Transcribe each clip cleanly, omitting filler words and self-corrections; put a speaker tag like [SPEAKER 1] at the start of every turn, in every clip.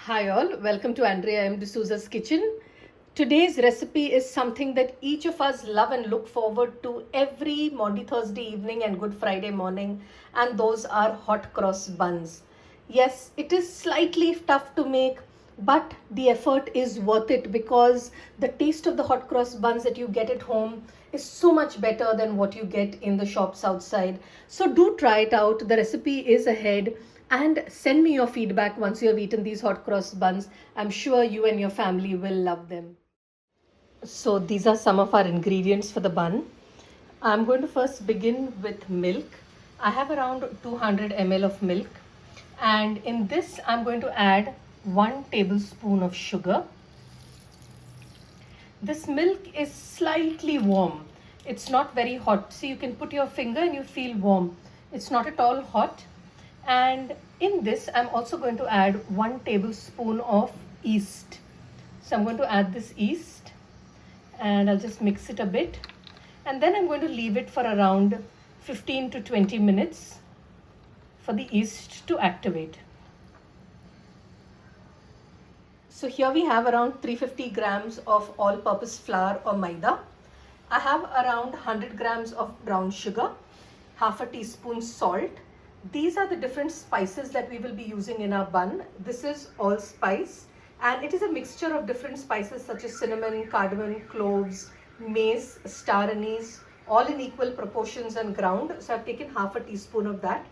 [SPEAKER 1] Hi all, welcome to Andrea M. D'Souza's kitchen. Today's recipe is something that each of us love and look forward to every Maundy Thursday evening and Good Friday morning, and those are hot cross buns. Yes, it is slightly tough to make, but the effort is worth it because the taste of the hot cross buns that you get at home is so much better than what you get in the shops outside. So do try it out. The recipe is ahead, and send me your feedback once you have eaten these hot cross buns. I'm sure you and your family will love them. So these are some of our ingredients for the bun. I'm going to first begin with milk. I have around 200 ml of milk, and in this I'm going to add 1 tablespoon of sugar. This milk is slightly warm. It's not very hot. So you can put your finger and you feel warm. It's not at all hot. And in this, I'm also going to add 1 tablespoon of yeast. So I'm going to add this yeast and I'll just mix it a bit. And then I'm going to leave it for around 15 to 20 minutes for the yeast to activate. So here we have around 350 grams of all-purpose flour or maida. I have around 100 grams of brown sugar, half a teaspoon salt. These are the different spices that we will be using in our bun. This is allspice, and it is a mixture of different spices such as cinnamon, cardamom, cloves, mace, star anise, all in equal proportions and ground. So I've taken half a teaspoon of that.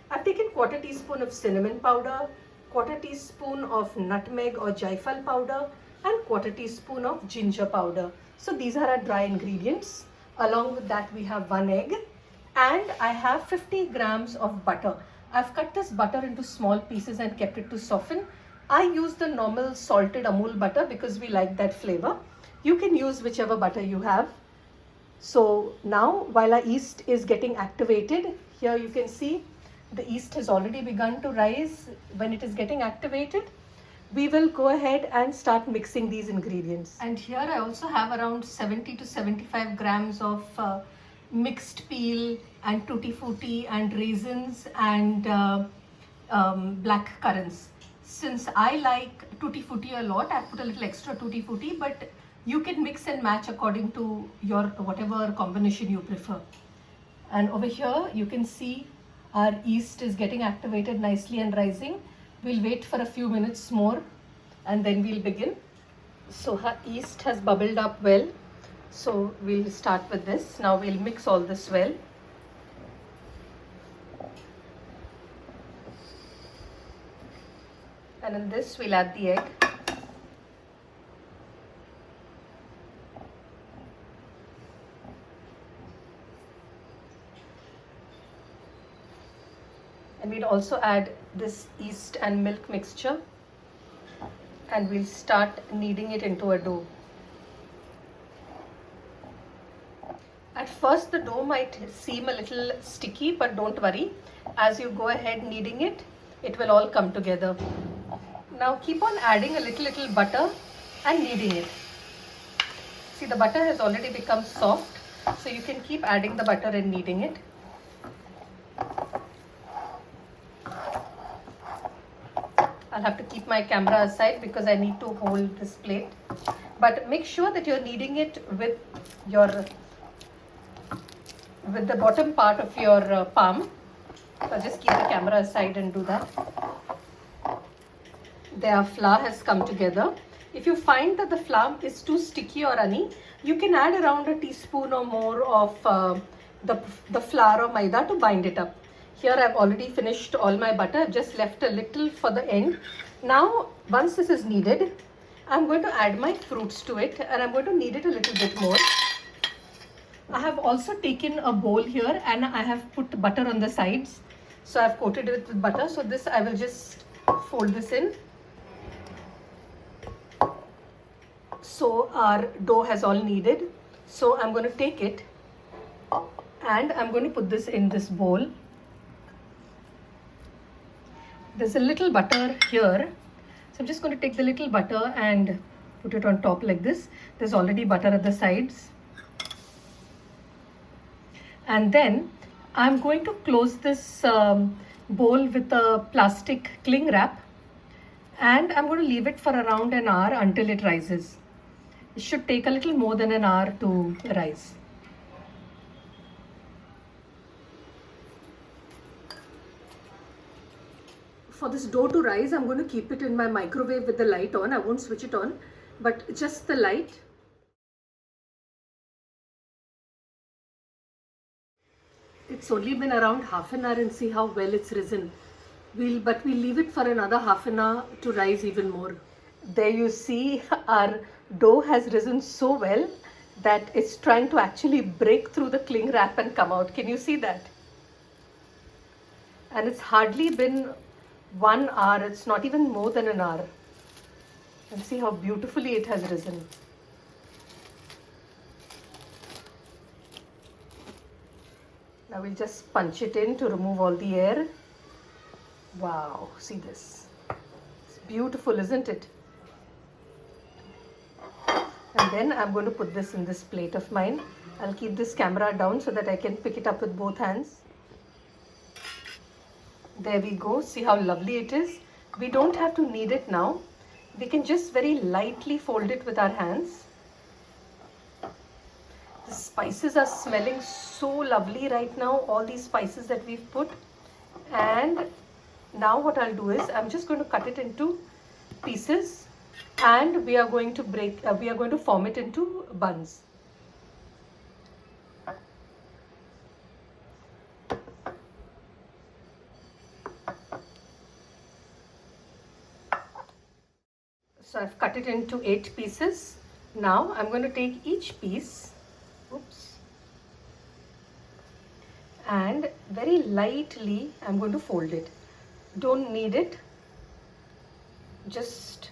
[SPEAKER 1] I've taken quarter teaspoon of cinnamon powder, quarter teaspoon of nutmeg or jaifal powder, and quarter teaspoon of ginger powder. So these are our dry ingredients. Along with that we have 1 egg, and I have 50 grams of butter. I've cut this butter into small pieces and kept it to soften. I use the normal salted Amul butter because we like that flavor. You can use whichever butter you have. So now while our yeast is getting activated, here you can see the yeast has already begun to rise. When it is getting activated, we will go ahead and start mixing these ingredients. And here I also have around 70 to 75 grams of mixed peel and tutti frutti and raisins and black currants. Since I like tutti frutti a lot, I've put a little extra tutti frutti, but you can mix and match according to your whatever combination you prefer. And over here you can see our yeast is getting activated nicely and rising. We'll wait for a few minutes more and then we'll begin. So our yeast has bubbled up well. So we'll start with this. Now we'll mix all this well. And in this we'll add the egg. And we'll also add this yeast and milk mixture, and we'll start kneading it into a dough. At first the dough might seem a little sticky, but don't worry. As you go ahead kneading it, it will all come together. Now keep on adding a little butter and kneading it. See, the butter has already become soft, so you can keep adding the butter and kneading it. I'll have to keep my camera aside because I need to hold this plate. But make sure that you're kneading it with the bottom part of your palm. So just keep the camera aside and do that. Their flour has come together. If you find that the flour is too sticky or runny, you can add around a teaspoon or more of the flour or maida to bind it up. Here I've already finished all my butter. I've just left a little for the end. Now once this is kneaded, I'm going to add my fruits to it, and I'm going to knead it a little bit more. I have also taken a bowl here and I have put butter on the sides. So I've coated it with butter. So this I will just fold this in. So our dough has all kneaded. So I'm going to take it and I'm going to put this in this bowl. There's a little butter here. So I'm just going to take the little butter and put it on top like this. There's already butter at the sides. And then I'm going to close this bowl with a plastic cling wrap, And I'm going to leave it for around an hour until it rises. It should take a little more than an hour to rise. For this dough to rise, I'm going to keep it in my microwave with the light on. I won't switch it on, but just the light. It's only been around half an hour and see how well it's risen. But we'll leave it for another half an hour to rise even more. There you see our dough has risen so well that it's trying to actually break through the cling wrap and come out. Can you see that? And it's hardly been 1 hour, it's not even more than an hour. And see how beautifully it has risen. Now we'll just punch it in to remove all the air. Wow, see this. It's beautiful, isn't it? And then I'm going to put this in this plate of mine. I'll keep this camera down so that I can pick it up with both hands. There we go. See how lovely it is. We don't have to knead it now. We can just very lightly fold it with our hands. The spices are smelling so lovely right now, all these spices that we've put. And now what I'll do is I'm just going to cut it into pieces and we are going to form it into buns. So I've cut it into 8 pieces. Now I'm going to take each piece, and very lightly I'm going to fold it. Don't knead it. Just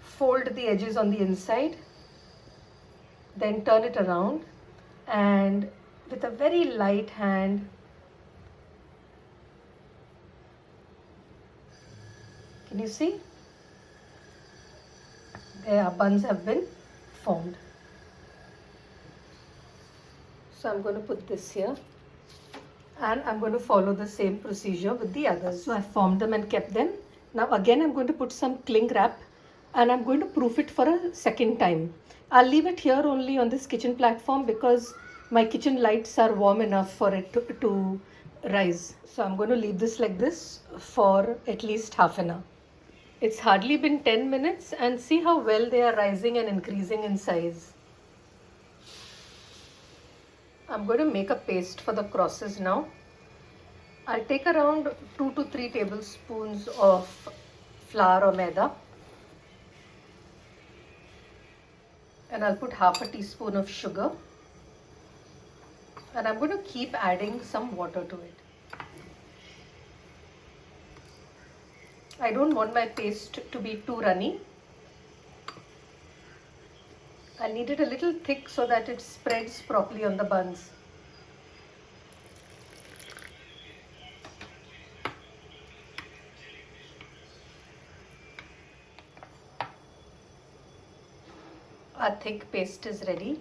[SPEAKER 1] fold the edges on the inside, then turn it around, and with a very light hand, can you see? Their buns have been formed. So I'm going to put this here and I'm going to follow the same procedure with the others. So I've formed them and kept them. Now again I'm going to put some cling wrap and I'm going to proof it for a second time. I'll leave it here only on this kitchen platform because my kitchen lights are warm enough for it to rise. So I'm going to leave this like this for at least half an hour. It's hardly been 10 minutes and see how well they are rising and increasing in size. I'm going to make a paste for the crosses now. I'll take around 2 to 3 tablespoons of flour or maida. And I'll put half a teaspoon of sugar. And I'm going to keep adding some water to it. I don't want my paste to be too runny. I need it a little thick so that it spreads properly on the buns. Our thick paste is ready.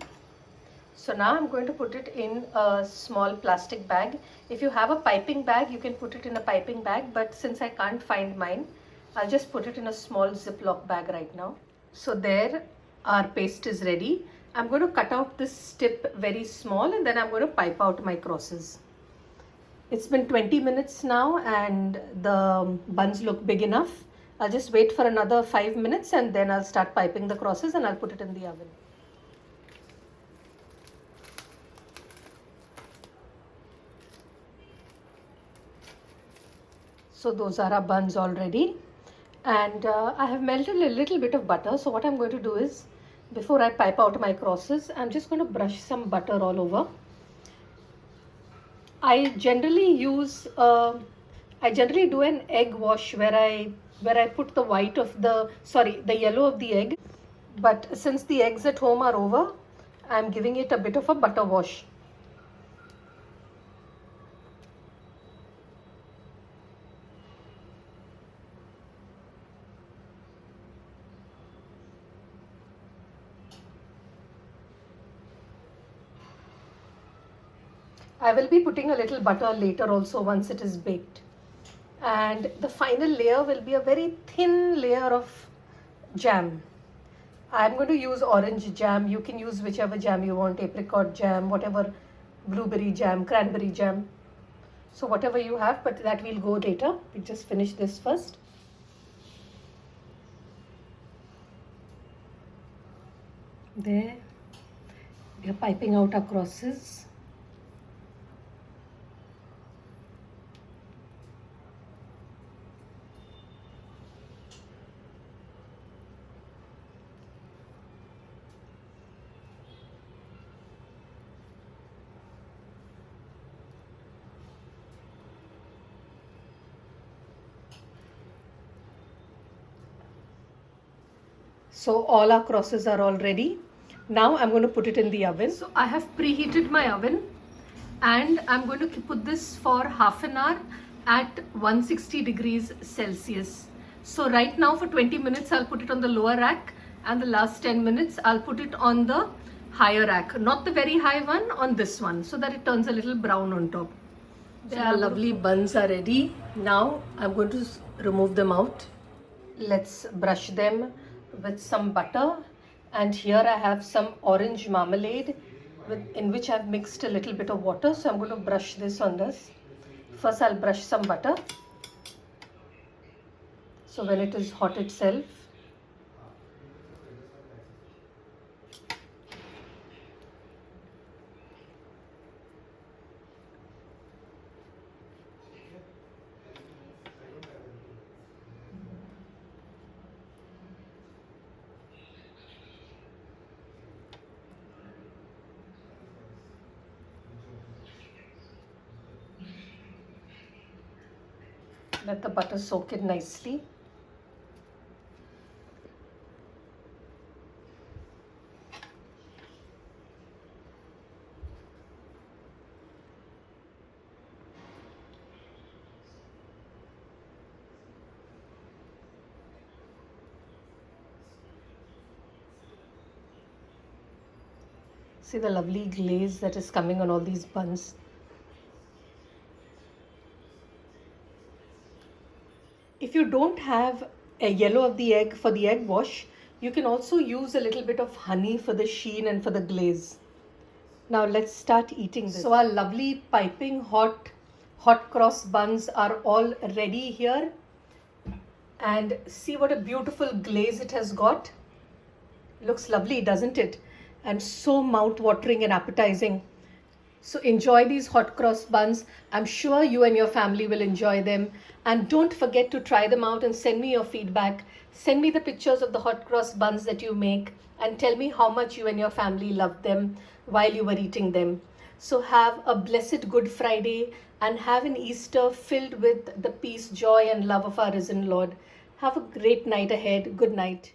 [SPEAKER 1] So now I'm going to put it in a small plastic bag. If you have a piping bag, you can put it in a piping bag, but since I can't find mine, I'll just put it in a small Ziploc bag right now. So there, our paste is ready. I'm going to cut out this tip very small and then I'm going to pipe out my crosses. It's been 20 minutes now and the buns look big enough. I'll just wait for another 5 minutes and then I'll start piping the crosses and I'll put it in the oven. So those are our buns already, and I have melted a little bit of butter. So what I'm going to do is, before I pipe out my crosses, I'm just going to brush some butter all over. I generally do an egg wash where I put the the yellow of the egg. But since the eggs at home are over, I'm giving it a bit of a butter wash. I will be putting a little butter later also once it is baked. And the final layer will be a very thin layer of jam. I'm going to use orange jam. You can use whichever jam you want, apricot jam, whatever, blueberry jam, cranberry jam. So whatever you have, but that we'll go later. We just finish this first. There, we are piping out our crosses. So all our crosses are all ready. Now I'm going to put it in the oven. So I have preheated my oven and I'm going to put this for half an hour at 160 degrees Celsius. So right now for 20 minutes I'll put it on the lower rack, and the last 10 minutes I'll put it on the higher rack, not the very high one, on this one, so that it turns a little brown on top. So our lovely buns are ready. Now I'm going to remove them out. Let's brush them with some butter, and here I have some orange marmalade in which I've mixed a little bit of water. So I'm going to brush this on this. First I'll brush some butter, so when it is hot itself. Let the butter soak in nicely. See the lovely glaze that is coming on all these buns. If you don't have a yellow of the egg for the egg wash, you can also use a little bit of honey for the sheen and for the glaze. Now let's start eating this. So our lovely piping hot cross buns are all ready here. And see what a beautiful glaze it has got. Looks lovely, doesn't it? And so mouth-watering and appetizing. So enjoy these hot cross buns. I'm sure you and your family will enjoy them. And don't forget to try them out and send me your feedback. Send me the pictures of the hot cross buns that you make and tell me how much you and your family loved them while you were eating them. So have a blessed Good Friday and have an Easter filled with the peace, joy and love of our risen Lord. Have a great night ahead. Good night.